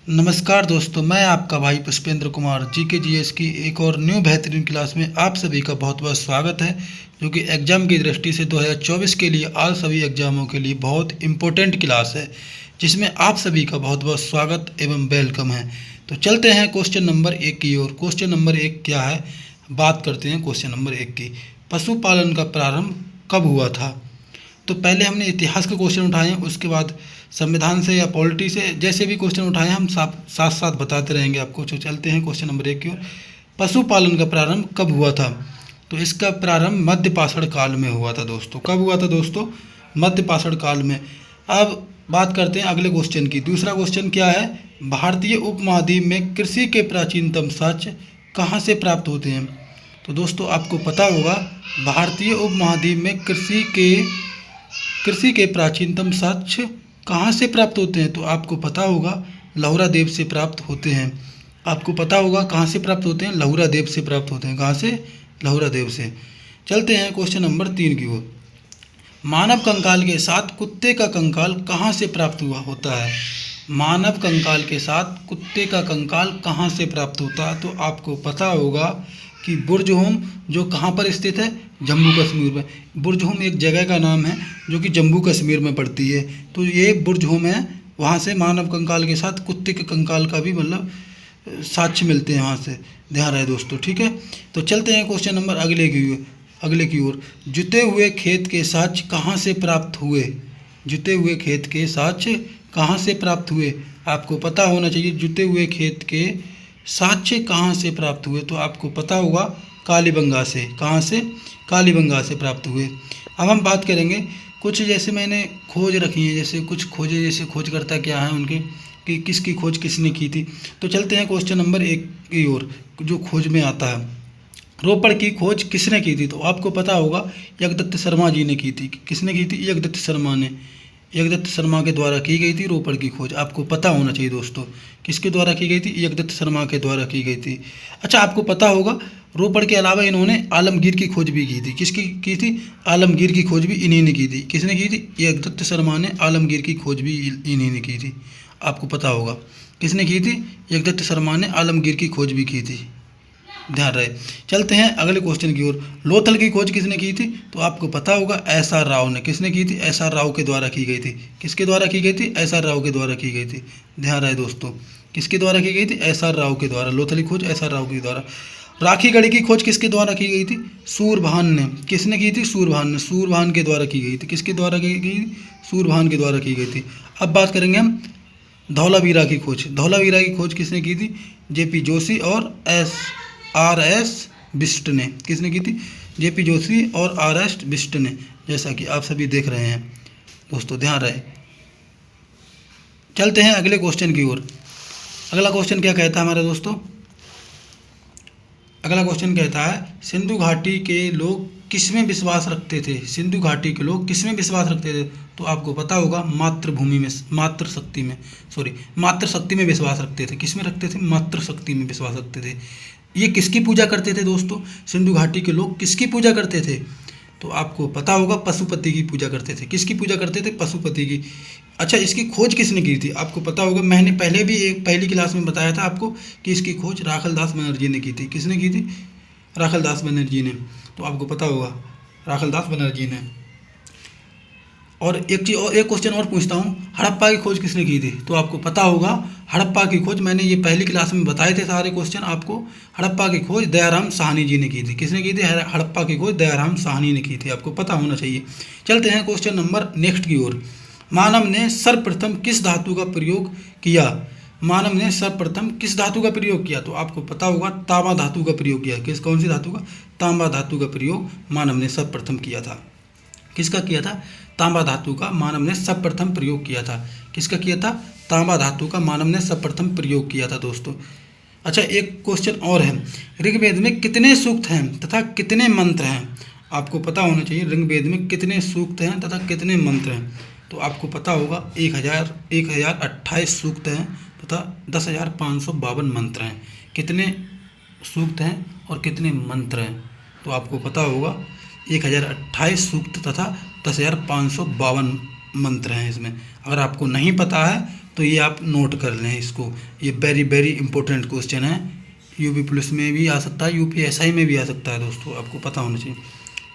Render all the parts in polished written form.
नमस्कार दोस्तों, मैं आपका भाई पुष्पेंद्र कुमार जीके जीएस की एक और न्यू बेहतरीन क्लास में आप सभी का बहुत बहुत स्वागत है। जो कि एग्ज़ाम की दृष्टि से 2024 के लिए आज सभी एग्ज़ामों के लिए बहुत इम्पोर्टेंट क्लास है, जिसमें आप सभी का बहुत बहुत स्वागत एवं वेलकम है। तो चलते हैं क्वेश्चन नंबर 1 की ओर। क्वेश्चन नंबर 1 क्या है, बात करते हैं क्वेश्चन नंबर 1 की। पशुपालन का प्रारंभ कब हुआ था? तो पहले हमने इतिहास के क्वेश्चन उठाए हैं, उसके बाद संविधान से या पॉलिटी से जैसे भी क्वेश्चन उठाए हम साथ साथ बताते रहेंगे आपको। तो चलते हैं क्वेश्चन नंबर 1 की ओर। पशुपालन का प्रारंभ कब हुआ था? तो इसका प्रारंभ मध्य पाषाण काल में हुआ था दोस्तों। कब हुआ था दोस्तों? मध्य पाषाण काल में। अब बात करते हैं अगले क्वेश्चन की। दूसरा क्वेश्चन क्या है, भारतीय उपमहाद्वीप में कृषि के प्राचीनतम साक्ष्य कहाँ से प्राप्त होते हैं? तो दोस्तों आपको पता होगा, भारतीय उपमहाद्वीप में कृषि के प्राचीनतम साक्ष्य कहाँ से प्राप्त होते हैं? तो आपको पता होगा लहुरा देव से प्राप्त होते हैं। आपको पता होगा कहाँ से प्राप्त होते हैं? लहुरा देव से प्राप्त होते हैं। कहाँ से? लहुरा देव से। चलते हैं क्वेश्चन नंबर 3 की ओर। मानव कंकाल के साथ कुत्ते का कंकाल कहाँ से प्राप्त हुआ होता है? मानव कंकाल के साथ कुत्ते का कंकाल कहाँ से प्राप्त होता है? तो आपको पता होगा कि बुर्जहोम, जो कहाँ पर स्थित है? जम्मू कश्मीर में। बुर्जहोम एक जगह का नाम है जो कि जम्मू कश्मीर में पड़ती है। तो ये बुर्जहोम है, वहाँ से मानव कंकाल के साथ कुत्ते के कंकाल का भी मतलब साक्ष्य मिलते हैं वहाँ से। ध्यान रहे दोस्तों, ठीक है। तो चलते हैं क्वेश्चन नंबर अगले की ओर। जुते हुए खेत के साक्ष्य कहाँ से प्राप्त हुए? जुते हुए खेत के साक्ष्य कहाँ से प्राप्त हुए? आपको पता होना चाहिए जुते हुए खेत के साक्ष्य कहाँ से प्राप्त हुए। तो आपको पता होगा कालीबंगा से। कहाँ से? कालीबंगा से प्राप्त हुए। अब हम बात करेंगे कुछ, जैसे मैंने खोज रखी है, जैसे कुछ खोजें, जैसे खोजकर्ता क्या है उनके, कि किसकी खोज किसने की थी। तो चलते हैं क्वेश्चन नंबर 1 की ओर, जो खोज में आता है। रोपड़ की खोज किसने की थी? तो आपको पता होगा यज्ञदत्त शर्मा जी ने की थी। किसने की थी? यज्ञदत्त शर्मा ने। यज्ञदत्त शर्मा के द्वारा की गई थी रोपड़ की खोज। आपको पता होना चाहिए दोस्तों, किसके द्वारा की गई थी? यज्ञदत्त शर्मा के द्वारा की गई थी। अच्छा, आपको पता होगा रोपड़ के अलावा इन्होंने आलमगीर की खोज भी की थी। किसकी की थी? आलमगीर की खोज भी इन्हीं ने की थी। किसने की थी? यज्ञदत्त शर्मा ने आलमगीर की खोज भी इन्हीं ने की थी। आपको पता होगा किसने की थी? यज्ञदत्त शर्मा ने आलमगीर की खोज भी की थी। ध्यान रहे। चलते हैं अगले क्वेश्चन की ओर। लोथल की खोज किसने की थी? तो आपको पता होगा एस.आर. राव ने। किसने की थी? एस.आर. राव के द्वारा की गई थी। किसके द्वारा की गई थी? एस.आर. राव के द्वारा की गई थी। ध्यान रहे दोस्तों, किसके द्वारा की गई थी? एस.आर. राव के द्वारा। लोथल की खोज एस.आर. राव के द्वारा। राखी गढ़ी की खोज किसके द्वारा की गई थी? सूरभान ने। किसने की थी? सूरभान ने। सूरभान के द्वारा की गई थी। किसके द्वारा की गई? सूरभान के द्वारा की गई थी। अब बात करेंगे हम धौलावीरा की खोज। धौलावीरा की खोज किसने की थी? जे.पी. जोशी और आर.एस. बिष्ट ने। किसने की थी? जे.पी. जोशी और आर.एस. बिष्ट ने, जैसा कि आप सभी देख रहे हैं दोस्तों। ध्यान रहे। चलते हैं अगले क्वेश्चन की ओर। अगला क्वेश्चन क्या कहता है हमारे दोस्तों? अगला क्वेश्चन कहता है, सिंधु घाटी के लोग किसमें विश्वास रखते थे? सिंधु घाटी के लोग किसमें विश्वास रखते थे? तो आपको पता होगा मातृभूमि में, मातृ शक्ति में विश्वास रखते थे। किसमें रखते थे? मातृ शक्ति में विश्वास रखते थे। ये किसकी पूजा करते थे दोस्तों? सिंधु घाटी के लोग किसकी पूजा करते थे? तो आपको पता होगा पशुपति की पूजा करते थे। किसकी पूजा करते थे? पशुपति की। अच्छा, इसकी खोज किसने की थी? आपको पता होगा, मैंने पहले भी एक पहली क्लास में बताया था आपको कि इसकी खोज राखलदास बनर्जी ने की थी। किसने की थी? राखलदास बनर्जी ने। तो आपको पता होगा राखलदास बनर्जी ने। और एक चीज़ और, एक क्वेश्चन और पूछता हूँ, हड़प्पा की खोज किसने की थी? तो आपको पता होगा हड़प्पा की खोज, मैंने ये पहली क्लास में बताए थे सारे क्वेश्चन आपको। हड़प्पा की खोज दयाराम साहनी जी ने की थी। किसने की थी? हड़प्पा की खोज दयाराम साहनी ने की थी। आपको पता होना चाहिए। चलते हैं क्वेश्चन नंबर नेक्स्ट की ओर। मानव ने सर्वप्रथम किस धातु का प्रयोग किया? मानव ने सर्वप्रथम किस धातु का प्रयोग किया? तो आपको पता होगा तांबा धातु का प्रयोग किया। कौन सी धातु का? तांबा धातु का प्रयोग मानव ने सर्वप्रथम किया था। किसका किया था? तांबा धातु का मानव ने सर्वप्रथम प्रयोग किया था। किसका किया था? तांबा धातु का मानव ने सर्वप्रथम प्रयोग किया था दोस्तों। अच्छा, एक क्वेश्चन और है, ऋग्वेद में कितने सूक्त हैं तथा कितने मंत्र हैं? आपको पता होना चाहिए ऋग्वेद में कितने सूक्त हैं तथा कितने मंत्र हैं। तो आपको पता होगा 1028 सूक्त हैं तथा 10,552 मंत्र हैं। कितने सूक्त हैं और कितने मंत्र हैं? तो आपको पता होगा 1028 सूक्त तथा 10,552 मंत्र हैं इसमें। अगर आपको नहीं पता है तो ये आप नोट कर लें इसको, ये वेरी वेरी इंपॉर्टेंट क्वेश्चन है, यूपी पुलिस में भी आ सकता है, यूपीएसआई में भी आ सकता है दोस्तों, आपको पता होना चाहिए।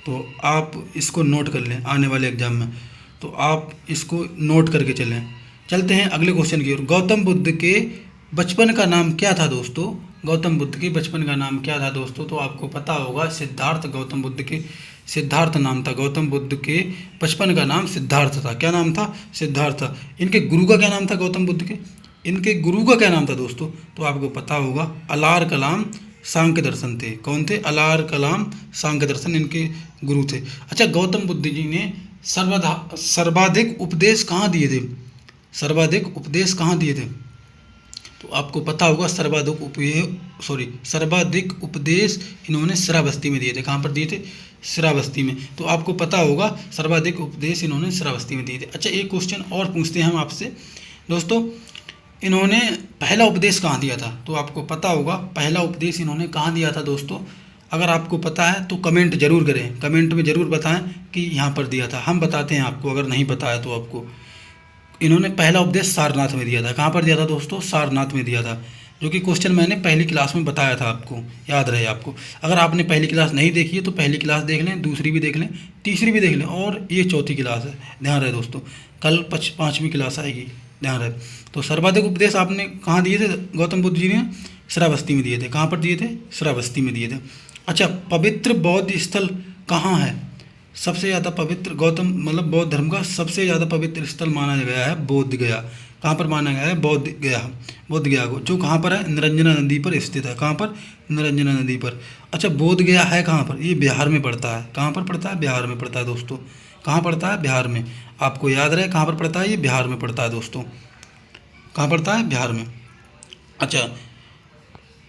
तो आप इसको नोट कर लें आने वाले एग्जाम में, तो आप इसको नोट करके चलें। चलते हैं अगले क्वेश्चन की ओर। गौतम बुद्ध के बचपन का नाम क्या था दोस्तों? गौतम बुद्ध के बचपन का नाम क्या था दोस्तों? तो आपको पता होगा सिद्धार्थ, गौतम बुद्ध के सिद्धार्थ नाम था। गौतम बुद्ध के बचपन का नाम सिद्धार्थ था। क्या नाम था? सिद्धार्थ। इनके गुरु का क्या नाम था गौतम बुद्ध के? इनके गुरु का क्या नाम था दोस्तों? तो आपको पता होगा अलार कलाम सांख्य दर्शन थे। कौन थे? अलार कलाम सांख्य दर्शन इनके गुरु थे। अच्छा, गौतम बुद्ध जी ने सर्वाधिक उपदेश कहाँ दिए थे? सर्वाधिक उपदेश कहाँ दिए थे? तो आपको पता होगा सर्वाधिक उपदेश इन्होंने श्रावस्ती में दिए थे। कहाँ पर दिए थे? श्रावस्ती में। तो आपको पता होगा सर्वाधिक उपदेश इन्होंने श्रावस्ती में दिए थे। अच्छा, एक क्वेश्चन और पूछते हैं हम आपसे दोस्तों, इन्होंने पहला उपदेश कहाँ दिया था? तो आपको पता होगा पहला उपदेश इन्होंने कहाँ दिया था दोस्तों? अगर आपको पता है तो कमेंट जरूर करें, कमेंट में ज़रूर बताएं कि यहाँ पर दिया था। हम बताते हैं आपको, अगर नहीं पता है तो आपको। इन्होंने पहला उपदेश सारनाथ में दिया था। कहाँ पर दिया था दोस्तों? सारनाथ में दिया था, जो कि क्वेश्चन मैंने पहली क्लास में बताया था, आपको याद रहे आपको। अगर आपने पहली क्लास नहीं देखी है तो पहली क्लास देख लें, दूसरी भी देख लें, तीसरी भी देख लें, और ये चौथी क्लास है, ध्यान रहे दोस्तों। कल 5वीं क्लास आएगी, ध्यान रहे। तो सर्वाधिक उपदेश आपने कहाँ दिए थे? गौतम बुद्ध जी ने श्रावस्ती में दिए थे। कहाँ पर दिए थे? श्रावस्ती में दिए थे। अच्छा, पवित्र बौद्ध स्थल कहाँ है? सबसे ज़्यादा पवित्र बौद्ध धर्म का सबसे ज़्यादा पवित्र स्थल माना गया है बोध गया। कहाँ पर माना गया है? बोध गया को, जो कहाँ पर है? निरंजना नदी पर स्थित है। कहाँ पर? निरंजना नदी पर। अच्छा, बोध गया है कहाँ पर? ये बिहार में पड़ता है। कहाँ पर पड़ता है? बिहार में पड़ता है दोस्तों। कहाँ पड़ता है? बिहार में। आपको याद रहे कहाँ पर पड़ता है? ये बिहार में पड़ता है दोस्तों। कहाँ पड़ता है? बिहार में। अच्छा,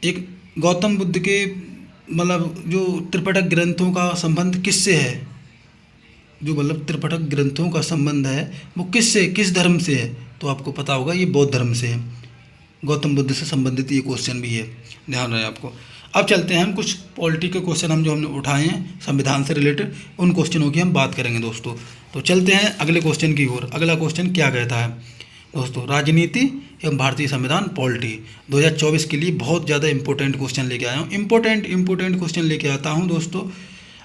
एक गौतम बुद्ध के जो त्रिपिटक ग्रंथों का संबंध किससे है? जो त्रिपिटक ग्रंथों का संबंध है वो किससे, किस धर्म से है? तो आपको पता होगा ये बौद्ध धर्म से है। गौतम बुद्ध से संबंधित ये क्वेश्चन भी है, ध्यान रहे आपको। अब चलते हैं हम कुछ पॉलिटी के क्वेश्चन जो हमने उठाए हैं संविधान से रिलेटेड, उन क्वेश्चनों की हम बात करेंगे दोस्तों। तो चलते हैं अगले क्वेश्चन की ओर। अगला क्वेश्चन क्या कहता है दोस्तों? राजनीति एवं भारतीय संविधान पॉलिटी 2024 के लिए बहुत ज़्यादा इंपॉर्टेंट क्वेश्चन लेके आया हूँ। इंपॉर्टेंट क्वेश्चन लेके आता हूँ दोस्तों।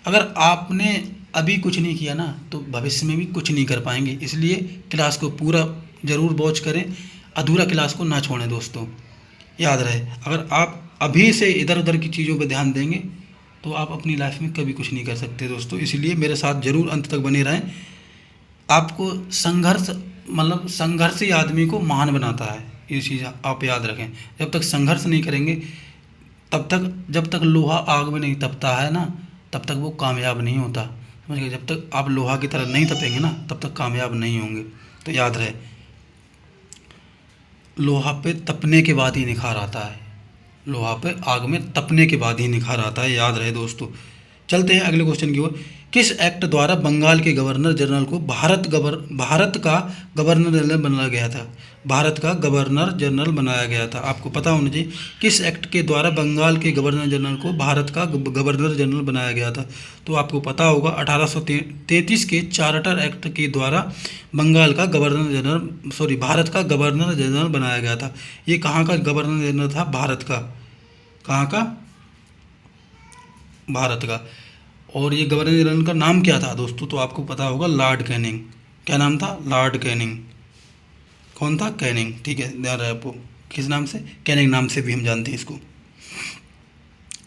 अगर आपने अभी कुछ नहीं किया ना तो भविष्य में भी कुछ नहीं कर पाएंगे, इसलिए क्लास को पूरा ज़रूर वॉच करें, अधूरा क्लास को ना छोड़ें दोस्तों। याद रहे, अगर आप अभी से इधर उधर की चीज़ों पर ध्यान देंगे तो आप अपनी लाइफ में कभी कुछ नहीं कर सकते दोस्तों। इसलिए मेरे साथ ज़रूर अंत तक बने रहें। आपको संघर्ष ही आदमी को महान बनाता है, ये चीज़ आप याद रखें। जब तक संघर्ष नहीं करेंगे जब तक लोहा आग में नहीं तपता है ना, तब तक वो कामयाब नहीं होता, समझ गए। जब तक आप लोहा की तरह नहीं तपेंगे ना, तब तक कामयाब नहीं होंगे। तो याद रहे, लोहा पे तपने के बाद ही निखार आता है, लोहा पे आग में तपने के बाद ही निखार आता है, याद रहे दोस्तों। चलते हैं अगले क्वेश्चन की ओर। किस एक्ट द्वारा बंगाल के गवर्नर जनरल को भारत का गवर्नर जनरल बनाया गया था? भारत का गवर्नर जनरल बनाया गया था। आपको पता होना चाहिए किस एक्ट के द्वारा बंगाल के गवर्नर जनरल को भारत का गवर्नर जनरल बनाया गया था। तो आपको पता होगा 1833 के चार्टर एक्ट के द्वारा भारत का गवर्नर जनरल बनाया गया था। ये कहाँ का गवर्नर जनरल था? भारत का। कहाँ का? भारत का। और ये गवर्नर जनरल का नाम क्या था दोस्तों? तो आपको पता होगा लॉर्ड कैनिंग। क्या नाम था? Lord Canning. कौन था? कैनिंग, ठीक है, ध्यान रहे आपको। किस नाम से? कैनिंग नाम से भी हम जानते हैं इसको।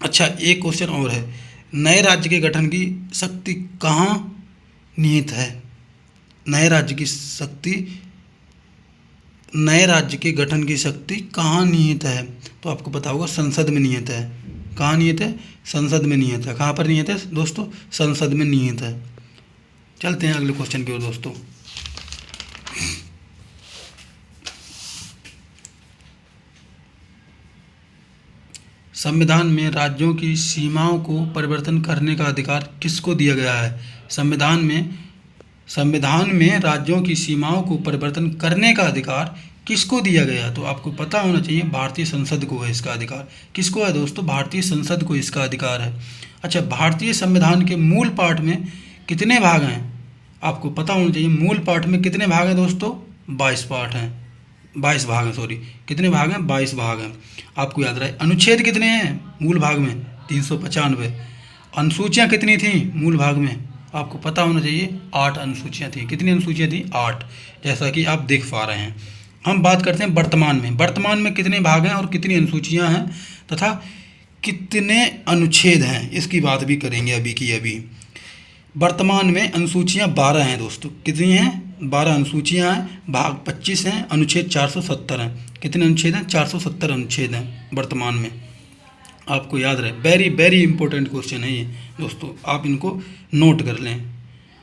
अच्छा, एक क्वेश्चन और है, नए राज्य के गठन की शक्ति कहाँ निहित है? नए राज्य के गठन की शक्ति कहाँ निहित है? तो आपको पता होगा संसद में निहित है। कहाँ निहित है? संसद में निहित है। कहाँ पर निहित है दोस्तों? संसद में निहित है। चलते हैं अगले क्वेश्चन की ओर दोस्तों। संविधान में राज्यों की सीमाओं को परिवर्तन करने का अधिकार किसको दिया गया है? संविधान में राज्यों की सीमाओं को परिवर्तन करने का अधिकार किसको दिया गया? तो आपको पता होना चाहिए भारतीय संसद को है इसका अधिकार। किसको है दोस्तों? भारतीय संसद को इसका अधिकार है। अच्छा, भारतीय संविधान के मूल पाठ में कितने भाग हैं? आपको पता होना चाहिए मूल पाठ में कितने भाग हैं दोस्तों? 22 पाठ हैं। 22 भाग हैं, सॉरी कितने भाग हैं, 22 भाग हैं, आपको याद रहे। अनुच्छेद कितने हैं मूल भाग में, 395। अनुसूचियाँ कितनी थी मूल भाग में, आपको पता होना चाहिए, 8 अनुसूचियाँ थी। कितनी अनुसूचियाँ थी, 8, जैसा कि आप देख पा रहे हैं। हम बात करते हैं वर्तमान में। वर्तमान में कितने भाग हैं और कितनी अनुसूचियाँ हैं तथा कितने अनुच्छेद हैं, इसकी बात भी करेंगे अभी की अभी। वर्तमान में अनुसूचियाँ 12 हैं दोस्तों। कितनी हैं, 12 अनुसूचियाँ हैं, भाग 25 हैं, अनुच्छेद 470 हैं। कितने अनुच्छेद हैं, 470 अनुच्छेद हैं वर्तमान में, आपको याद रहे। वेरी वेरी इंपॉर्टेंट क्वेश्चन है ये दोस्तों, आप इनको नोट कर लें,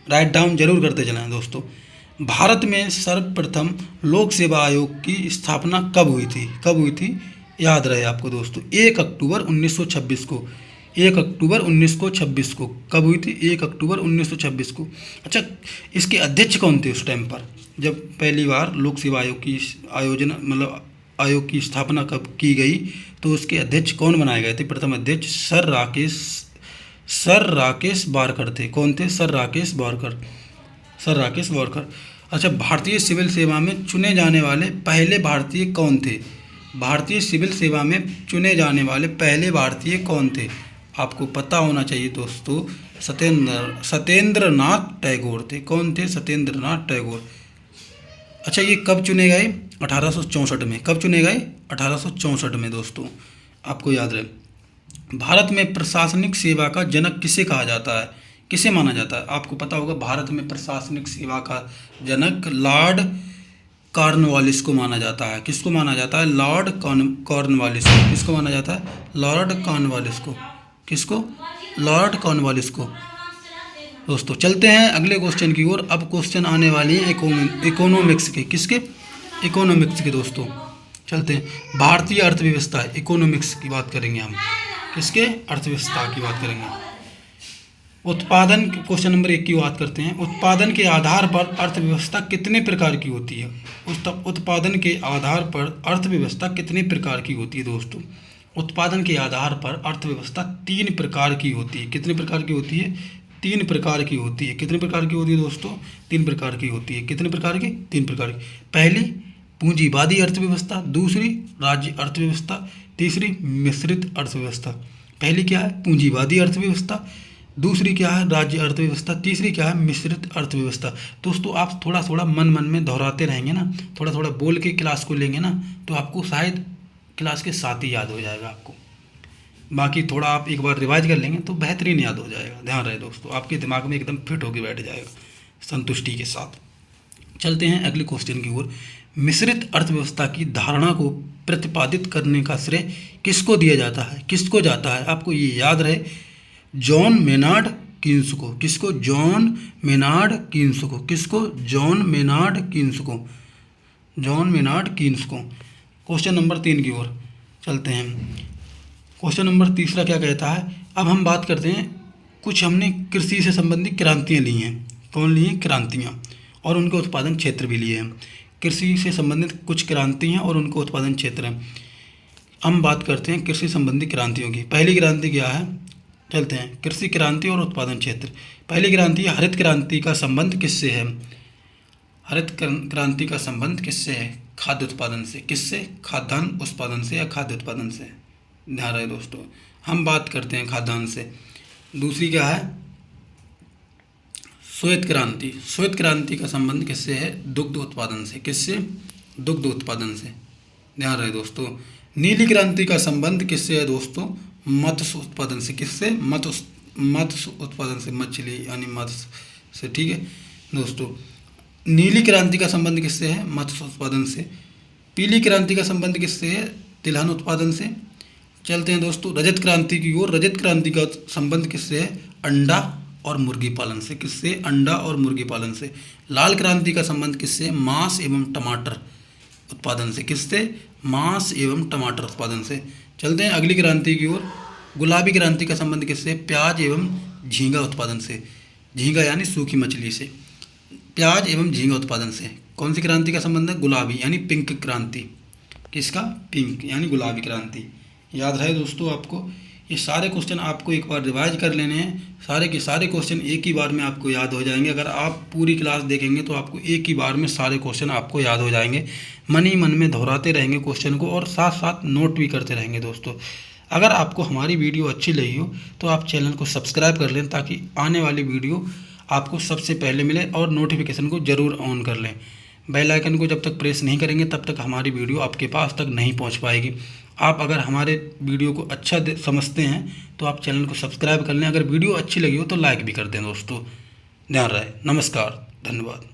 राइट डाउन जरूर करते चलें दोस्तों। भारत में सर्वप्रथम लोक सेवा आयोग की स्थापना कब हुई थी, कब हुई थी, याद रहे आपको दोस्तों, 1 अक्टूबर 1926 को। 1 अक्टूबर 1926 को कब हुई थी, 1 अक्टूबर 1926 को। अच्छा, इसके अध्यक्ष कौन थे उस टाइम पर, जब पहली बार लोक सेवा आयोग की आयोजना मतलब आयोग की स्थापना कब की गई, तो उसके अध्यक्ष कौन बनाए गए थे। प्रथम अध्यक्ष सर राकेश बारकर थे। कौन थे, सर राकेश बारकर। अच्छा, भारतीय सिविल सेवा में चुने जाने वाले पहले भारतीय कौन थे, भारतीय सिविल सेवा में चुने जाने वाले पहले भारतीय कौन थे, आपको पता होना चाहिए दोस्तों, सत्येंद्र नाथ टैगोर थे। कौन थे, सत्येंद्र नाथ टैगोर। अच्छा, ये कब चुने गए, 1864 में। कब चुने गए, 1864 में दोस्तों, आपको याद रहे। भारत में प्रशासनिक सेवा का जनक किसे कहा जाता है, किसे माना जाता है, आपको पता होगा, भारत में प्रशासनिक सेवा का जनक लॉर्ड कॉर्नवालिस को माना जाता है। किसको माना जाता है, लॉर्ड कॉर्नवालिस को। किसको माना जाता है, लॉर्ड कॉर्नवालिस को। किसको, लॉर्ड कॉर्नवालिस को। दोस्तों चलते हैं अगले क्वेश्चन की ओर। अब क्वेश्चन आने वाली है इकोनॉमिक्स के, किसके, इकोनॉमिक्स के दोस्तों। चलते हैं, भारतीय अर्थव्यवस्था, इकोनॉमिक्स की बात करेंगे हम, किसके, अर्थव्यवस्था की बात करेंगे। उत्पादन, क्वेश्चन नंबर 1 की बात करते हैं। उत्पादन के आधार पर अर्थव्यवस्था कितने प्रकार की होती है, उत्पादन के आधार पर अर्थव्यवस्था कितने प्रकार की होती है दोस्तों। उत्पादन के आधार पर अर्थव्यवस्था 3 प्रकार की होती है। कितने प्रकार की होती है, 3 प्रकार की होती है। कितने प्रकार की होती है दोस्तों, 3 प्रकार की होती है। कितने प्रकार की, 3 प्रकार की। पहली पूंजीवादी अर्थव्यवस्था, दूसरी राज्य अर्थव्यवस्था, तीसरी मिश्रित अर्थव्यवस्था। पहली क्या है, पूंजीवादी अर्थव्यवस्था, दूसरी क्या है, राज्य अर्थव्यवस्था, तीसरी क्या है, मिश्रित अर्थव्यवस्था। दोस्तों आप थोड़ा थोड़ा मन में दोहराते रहेंगे ना, थोड़ा थोड़ा बोल के क्लास को लेंगे ना, तो आपको शायद क्लास के साथ ही याद हो जाएगा आपको। बाकी थोड़ा आप एक बार रिवाइज कर लेंगे तो बेहतरीन याद हो जाएगा। ध्यान रहे दोस्तों, आपके दिमाग में एकदम फिट होकर बैठ जाएगा संतुष्टि के साथ। चलते हैं अगले क्वेश्चन की ओर। मिश्रित अर्थव्यवस्था की धारणा को प्रतिपादित करने का श्रेय किसको दिया जाता है, किसको जाता है, आपको ये याद रहे, जॉन मेनार्ड कीन्स को। किसको, जॉन मेनार्ड कीन्स को। किसको, जॉन मेनार्ड कीन्स को, जॉन मेनार्ड कीन्स को। क्वेश्चन नंबर 3 की ओर चलते हैं। क्वेश्चन नंबर 3 क्या कहता है, अब हम बात करते हैं, कुछ हमने कृषि से संबंधित क्रांतियाँ ली हैं। कौन ली हैं, क्रांतियाँ, और उनके उत्पादन क्षेत्र भी लिए हैं। कृषि से संबंधित कुछ क्रांति हैं और उनके उत्पादन क्षेत्र हैं। हम बात करते हैं कृषि संबंधी क्रांतियों की। पहली क्रांति क्या है, चलते हैं, कृषि क्रांति और उत्पादन क्षेत्र। पहली क्रांति, हरित क्रांति का संबंध किससे है, हरित क्रांति का संबंध किससे है, खाद्य उत्पादन से। किससे, खाद्यान्न उत्पादन से या खाद्य उत्पादन से। ध्यान रहे दोस्तों, हम बात करते हैं खाद्यान्न से। दूसरी क्या है, श्वेत क्रांति। श्वेत क्रांति का संबंध किससे है, दुग्ध उत्पादन से। किससे, दुग्ध उत्पादन से। ध्यान रहे दोस्तों, नीली क्रांति का संबंध किससे है दोस्तों, मत्स्य उत्पादन से। किससे, मत्स्य उत्पादन से, मछली यानी मत्स्य से। ठीक है दोस्तों, नीली क्रांति का संबंध किससे है, मत्स्य उत्पादन से। पीली क्रांति का संबंध किससे है, तिलहन उत्पादन से। चलते हैं दोस्तों रजत क्रांति की ओर। रजत क्रांति का संबंध किससे है, अंडा और मुर्गी पालन से। किससे, अंडा और मुर्गी पालन से। लाल क्रांति का संबंध किससे, मांस एवं टमाटर उत्पादन से। किससे, मांस एवं टमाटर उत्पादन से। चलते हैं अगली क्रांति की ओर। गुलाबी क्रांति का संबंध किससे, प्याज एवं झींगा उत्पादन से। झींगा यानी सूखी मछली से। प्याज एवं झींगा उत्पादन से। कौन सी क्रांति का संबंध है, गुलाबी यानी पिंक क्रांति। किसका, पिंक यानी गुलाबी क्रांति। याद रहे दोस्तों आपको, ये सारे क्वेश्चन आपको एक बार रिवाइज कर लेने हैं। सारे के सारे क्वेश्चन एक ही बार में आपको याद हो जाएंगे। अगर आप पूरी क्लास देखेंगे तो आपको एक ही बार में सारे क्वेश्चन आपको याद हो जाएंगे। मन ही मन में दोहराते रहेंगे क्वेश्चन को और साथ साथ नोट भी करते रहेंगे दोस्तों। अगर आपको हमारी वीडियो अच्छी लगी हो तो आप चैनल को सब्सक्राइब कर लें, ताकि आने वाली वीडियो आपको सबसे पहले मिले, और नोटिफिकेशन को ज़रूर ऑन कर लें। बेल आइकन को जब तक प्रेस नहीं करेंगे तब तक हमारी वीडियो आपके पास तक नहीं पहुंच पाएगी। आप अगर हमारे वीडियो को अच्छा समझते हैं तो आप चैनल को सब्सक्राइब कर लें। अगर वीडियो अच्छी लगी हो तो लाइक भी कर दें दोस्तों। ध्यान रहे। नमस्कार, धन्यवाद।